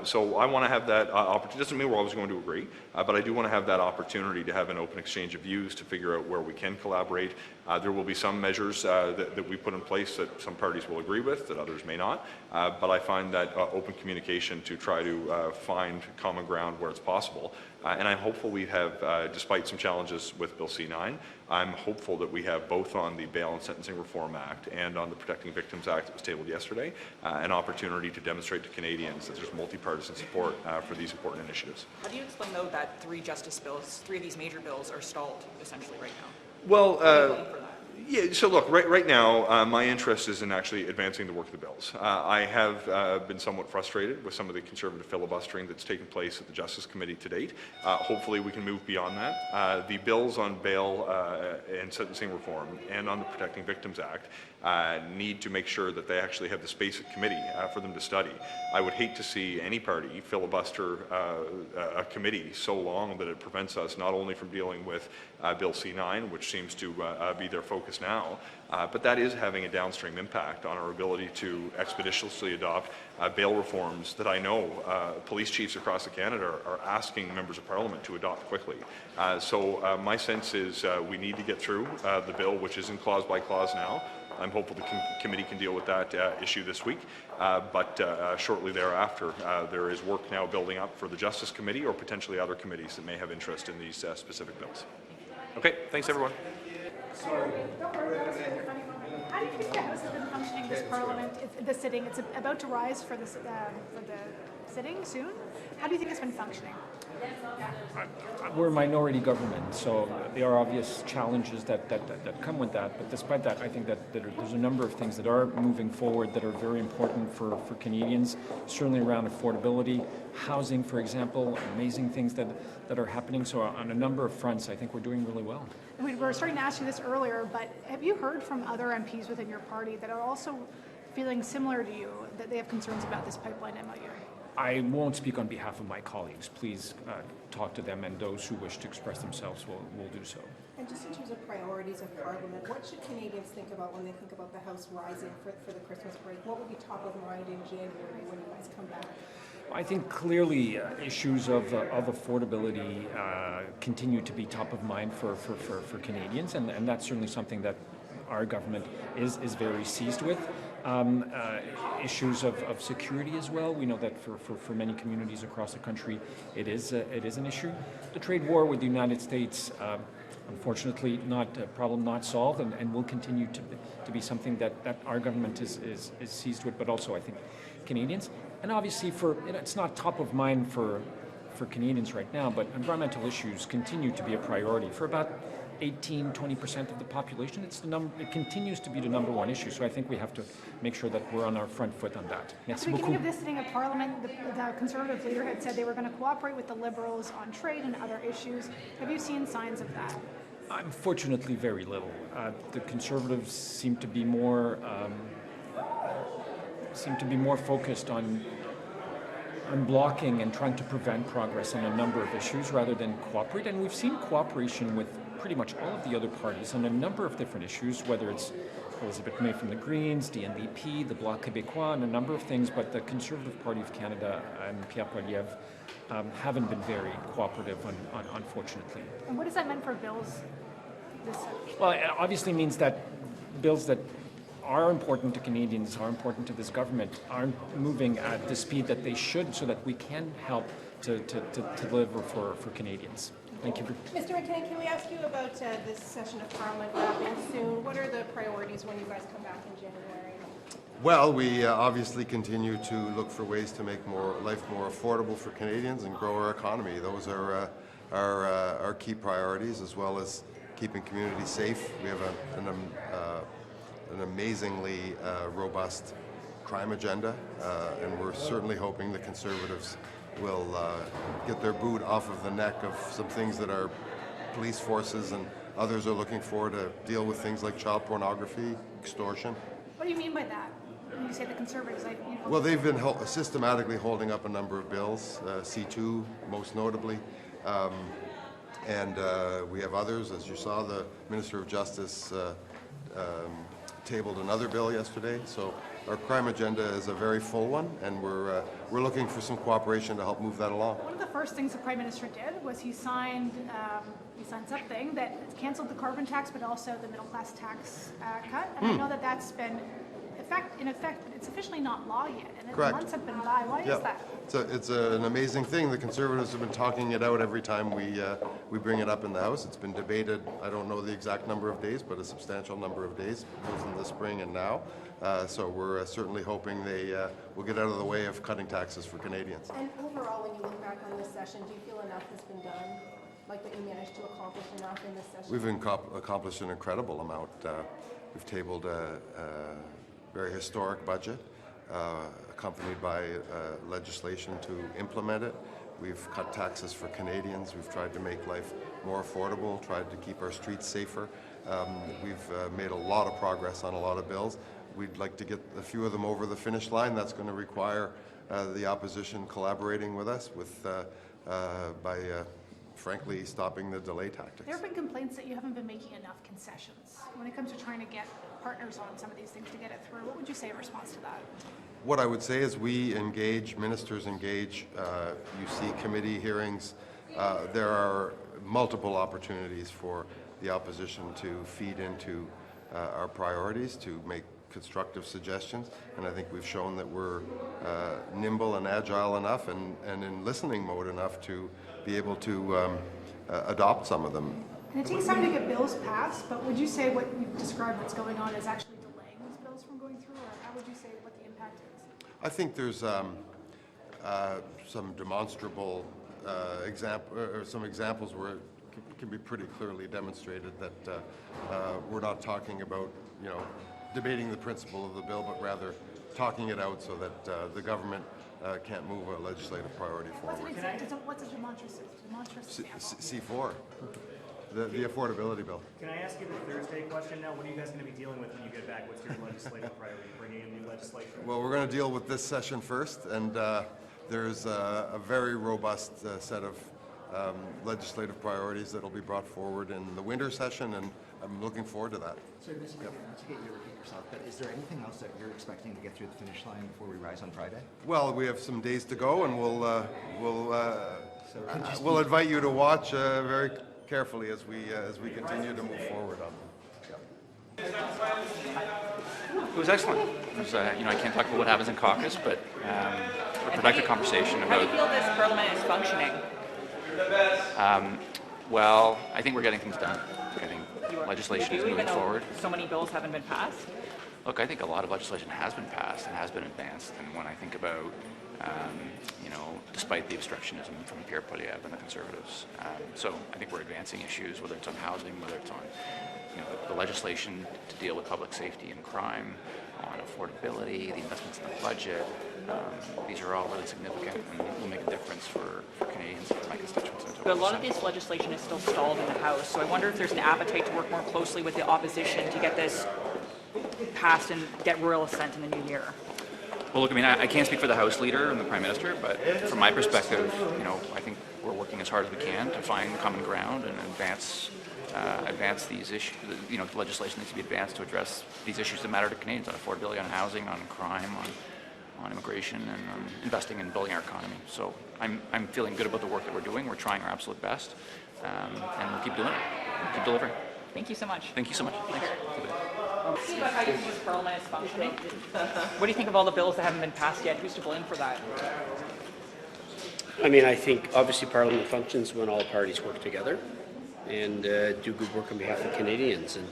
[SPEAKER 13] So I want to have that opportunity. Doesn't mean we're always going to agree, but I do want to have that opportunity to have an open exchange of views to figure out where we can collaborate. There will be some measures that we put in place that some parties will agree with, that others may not, but I find that open communication to try to find common ground where it's possible. And I'm hopeful we have, despite some challenges with Bill C-9, I'm hopeful that we have both on the Bail and Sentencing Reform Act and on the Protecting Victims Act that was tabled yesterday, an opportunity to demonstrate to Canadians that there's multi-partisan support for these important initiatives.
[SPEAKER 14] How do you explain, though, that three of these major bills are stalled, essentially, right now?
[SPEAKER 13] Well, yeah, so look, right now, my interest is in actually advancing the work of the bills. I have been somewhat frustrated with some of the Conservative filibustering that's taken place at the Justice Committee to date. Hopefully we can move beyond that. The bills on bail and sentencing reform and on the Protecting Victims Act need to make sure that they actually have the space at committee for them to study. I would hate to see any party filibuster a committee so long that it prevents us not only from dealing with Bill C-9, which seems to be their focus now, but that is having a downstream impact on our ability to expeditiously adopt bail reforms that I know police chiefs across Canada are asking members of Parliament to adopt quickly. So my sense is we need to get through the bill, which is in clause by clause now. I'm hopeful the committee can deal with that issue this week, but shortly thereafter, there is work now building up for the Justice Committee or potentially other committees that may have interest in these specific bills. Okay, thanks everyone.
[SPEAKER 12] Sorry. How do you think the House has been functioning this Parliament, the sitting? It's about to rise for the sitting soon. How do you think it's been functioning?
[SPEAKER 15] We're a minority government, so there are obvious challenges that come with that. But despite that, I think that there's a number of things that are moving forward that are very important for Canadians, certainly around affordability, housing, for example, amazing things that are happening. So on a number of fronts, I think we're doing really well.
[SPEAKER 12] We were starting to ask you this earlier, but have you heard from other MPs within your party that are also feeling similar to you, that they have concerns about this pipeline MOU?
[SPEAKER 15] I won't speak on behalf of my colleagues. Please talk to them, and those who wish to express themselves will do so.
[SPEAKER 17] And just in terms of priorities of Parliament, what should Canadians think about when they think about the House rising for the Christmas break? What will be top of mind in January when you guys come back?
[SPEAKER 15] I think clearly issues of affordability continue to be top of mind for Canadians, and that's certainly something that our government is very seized with. Issues of security as well. We know that for many communities across the country, it is an issue. The trade war with the United States, unfortunately, not a problem not solved, and will continue to be something that our government is seized with, but also I think Canadians. And obviously, it's not top of mind for Canadians right now, but environmental issues continue to be a priority for about 18-20% of the population. It continues to be the number one issue. So I think we have to make sure that we're on our front foot on that.
[SPEAKER 12] At the beginning of this sitting of Parliament, the Conservative leader had said they were going to cooperate with the Liberals on trade and other issues. Have you seen signs of that?
[SPEAKER 15] Unfortunately, very little. The Conservatives seem to be more focused on unblocking and trying to prevent progress on a number of issues rather than cooperate. And we've seen cooperation with pretty much all of the other parties on a number of different issues, whether it's Elizabeth May from the Greens, the NDP, the Bloc Québécois, and a number of things, but the Conservative Party of Canada and Pierre Poilievre haven't been very cooperative, unfortunately.
[SPEAKER 12] And what does that mean for bills?
[SPEAKER 15] Well, it obviously means that bills that are important to Canadians, are important to this government, aren't moving at the speed that they should so that we can help to deliver for Canadians. Thank you.
[SPEAKER 17] Mr. MacKinnon, can we ask you about this session of Parliament wrapping soon? What are the priorities when you guys come back in January?
[SPEAKER 1] Well, we obviously continue to look for ways to make life more affordable for Canadians and grow our economy. Those are our key priorities, as well as keeping communities safe. We have an amazingly robust crime agenda, and we're certainly hoping the Conservatives will get their boot off of the neck of some things that our police forces and others are looking for to deal with things like child pornography, extortion.
[SPEAKER 12] What do you mean by that? When you say the Conservatives,
[SPEAKER 1] Well, they've been systematically holding up a number of bills, C2 most notably, and we have others. As you saw, the Minister of Justice tabled another bill yesterday. So our crime agenda is a very full one, and we're looking for some cooperation to help move that along.
[SPEAKER 12] One of the first things the Prime Minister did was he signed something that canceled the carbon tax, but also the middle class tax cut. And I know that that's been in effect, but it's officially not law yet. And
[SPEAKER 1] Correct.
[SPEAKER 12] Months have been by. Why is that?
[SPEAKER 1] It's an amazing thing. The Conservatives have been talking it out every time we bring it up in the House. It's been debated, I don't know the exact number of days, but a substantial number of days, both in the spring and now. So we're certainly hoping they will get out of the way of cutting taxes for Canadians.
[SPEAKER 17] And overall, when you look back on this session, do you feel enough has been done? Like that you managed to accomplish enough in this session?
[SPEAKER 1] We've accomplished an incredible amount. We've tabled a very historic budget, accompanied by legislation to implement it. We've cut taxes for Canadians. We've tried to make life more affordable, tried to keep our streets safer. We've made a lot of progress on a lot of bills. We'd like to get a few of them over the finish line. That's going to require the opposition collaborating with us by frankly stopping the delay tactics.
[SPEAKER 12] There have been complaints that you haven't been making enough concessions when it comes to trying to get partners on some of these things to get it through. What would you say in response to that?
[SPEAKER 1] What I would say is we engage, ministers engage, you see committee hearings. There are multiple opportunities for the opposition to feed into our priorities, to make constructive suggestions, and I think we've shown that we're nimble and agile enough and in listening mode enough to be able to adopt some of them.
[SPEAKER 12] And it takes time to get bills passed, but would you say what you've described what's going on is actually delaying these bills from going through, or how would you say what the impact is?
[SPEAKER 1] I think there's some demonstrable some examples where it can be pretty clearly demonstrated that we're not talking about, debating the principle of the bill, but rather talking it out so that the government can't move a legislative priority forward.
[SPEAKER 12] What's a demonstrative example?
[SPEAKER 1] C4, the affordability bill.
[SPEAKER 18] Can I ask you the Thursday question now? What are you guys going to be dealing with when you get back? What's your legislative priority? Bringing in new legislation?
[SPEAKER 1] Well, we're going to deal with this session first, and there's a very robust set of legislative priorities that will be brought forward in the winter session, and I'm looking forward to that.
[SPEAKER 19] So, Mr. MacKinnon, not to get you to repeat yourself, but is there anything else that you're expecting to get through the finish line before we rise on Friday?
[SPEAKER 1] Well, we have some days to go, and we'll invite you to watch very carefully as we continue to move forward on them.
[SPEAKER 20] It was excellent. It was, I can't talk about what happens in caucus, but a productive conversation about.
[SPEAKER 14] How do you feel this parliament is functioning?
[SPEAKER 20] Well, I think we're getting things done. I think legislation is moving forward.
[SPEAKER 14] So many bills haven't been passed.
[SPEAKER 20] Look, I think a lot of legislation has been passed and has been advanced. And when I think about, despite the obstructionism from Pierre Poilievre and the Conservatives, so I think we're advancing issues, whether it's on housing, whether it's on, the legislation to deal with public safety and crime, on affordability, the investments in the budget. These are all really significant and will make a difference for Canadians, for my constituents.
[SPEAKER 14] But a lot of this legislation is still stalled in the House, so I wonder if there's an appetite to work more closely with the opposition to get this passed and get royal assent in the new year.
[SPEAKER 20] Well, look, I mean, I can't speak for the House Leader and the Prime Minister, but from my perspective, I think we're working as hard as we can to find common ground and advance these issues. The legislation needs to be advanced to address these issues that matter to Canadians on affordability, on housing, on crime, on immigration, and on investing in building our economy. So I'm feeling good about the work that we're doing. We're trying our absolute best, and we'll keep doing it. We'll keep delivering.
[SPEAKER 14] Thank you so much.
[SPEAKER 20] Thank you so much. Thanks.
[SPEAKER 14] See about how you think this Parliament is functioning. What do you think of all the bills that haven't been passed yet? Who's to blame for that?
[SPEAKER 5] I mean, I think obviously Parliament functions when all parties work together and do good work on behalf of Canadians. And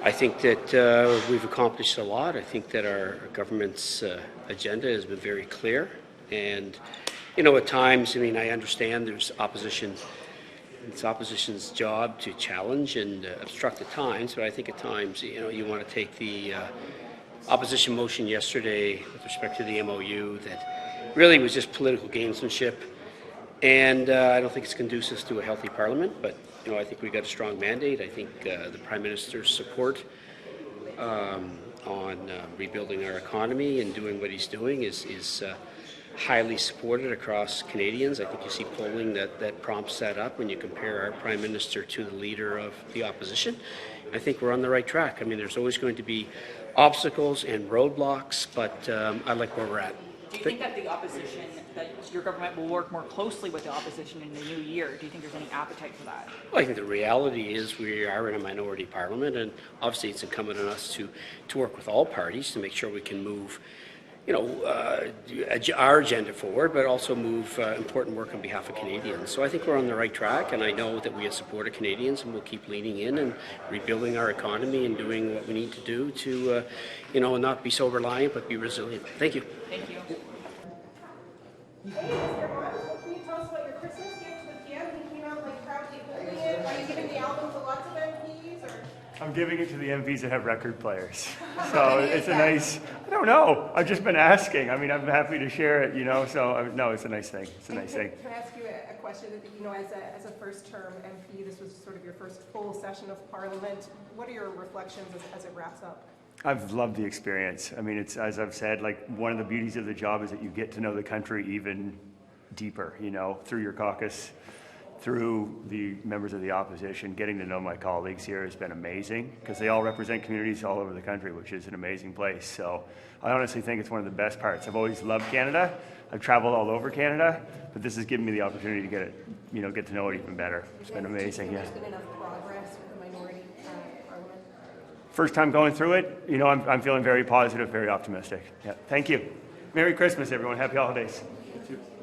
[SPEAKER 5] I think that we've accomplished a lot. I think that our government's agenda has been very clear. And, at times, I mean, I understand there's opposition. It's opposition's job to challenge and obstruct at times, but I think at times, you want to take the opposition motion yesterday with respect to the MOU that really was just political gamesmanship, and I don't think it's conducive to a healthy Parliament, but, I think we've got a strong mandate. I think the Prime Minister's support on rebuilding our economy and doing what he's doing is highly supported across Canadians. I think you see polling that prompts that up when you compare our Prime Minister to the Leader of the Opposition. I think we're on the right track. I mean, there's always going to be obstacles and roadblocks, but I like where we're at.
[SPEAKER 14] Do you think that the opposition, that your government will work more closely with the opposition in the new year? Do you think there's any appetite for that?
[SPEAKER 5] Well, I think the reality is we are in a minority parliament, and obviously it's incumbent on us to work with all parties to make sure we can move our agenda forward, but also move important work on behalf of Canadians. So I think we're on the right track, and I know that we have support of Canadians, and we'll keep leaning in and rebuilding our economy and doing what we need to do to, not be so reliant, but be resilient. Thank you.
[SPEAKER 14] Thank you.
[SPEAKER 17] Hey, Mr. Myles, can you tell us about your Christmas gift with Yvan? He came out proudly holding it. Are you giving the album to lots of MPs, or?
[SPEAKER 18] I'm giving it to the MPs that have record players. So it's a nice, I don't know. I've just been asking. I mean, I'm happy to share it, so no, it's a nice thing. It's a nice thing.
[SPEAKER 17] Can I ask you a question? As a first-term MP, this was sort of your first full session of Parliament. What are your reflections as it wraps up?
[SPEAKER 18] I've loved the experience. I mean, it's, as I've said, one of the beauties of the job is that you get to know the country even deeper, through your caucus, through the members of the opposition. Getting to know my colleagues here has been amazing because they all represent communities all over the country, which is an amazing place. So I honestly think it's one of the best parts. I've always loved Canada. I've traveled all over Canada, but this has given me the opportunity to get to know it even better. It's been amazing. Yeah.
[SPEAKER 17] There's been enough progress with the minority Parliament.
[SPEAKER 18] First time going through it, I'm feeling very positive, very optimistic. Yeah. Thank you. Merry Christmas, everyone. Happy holidays.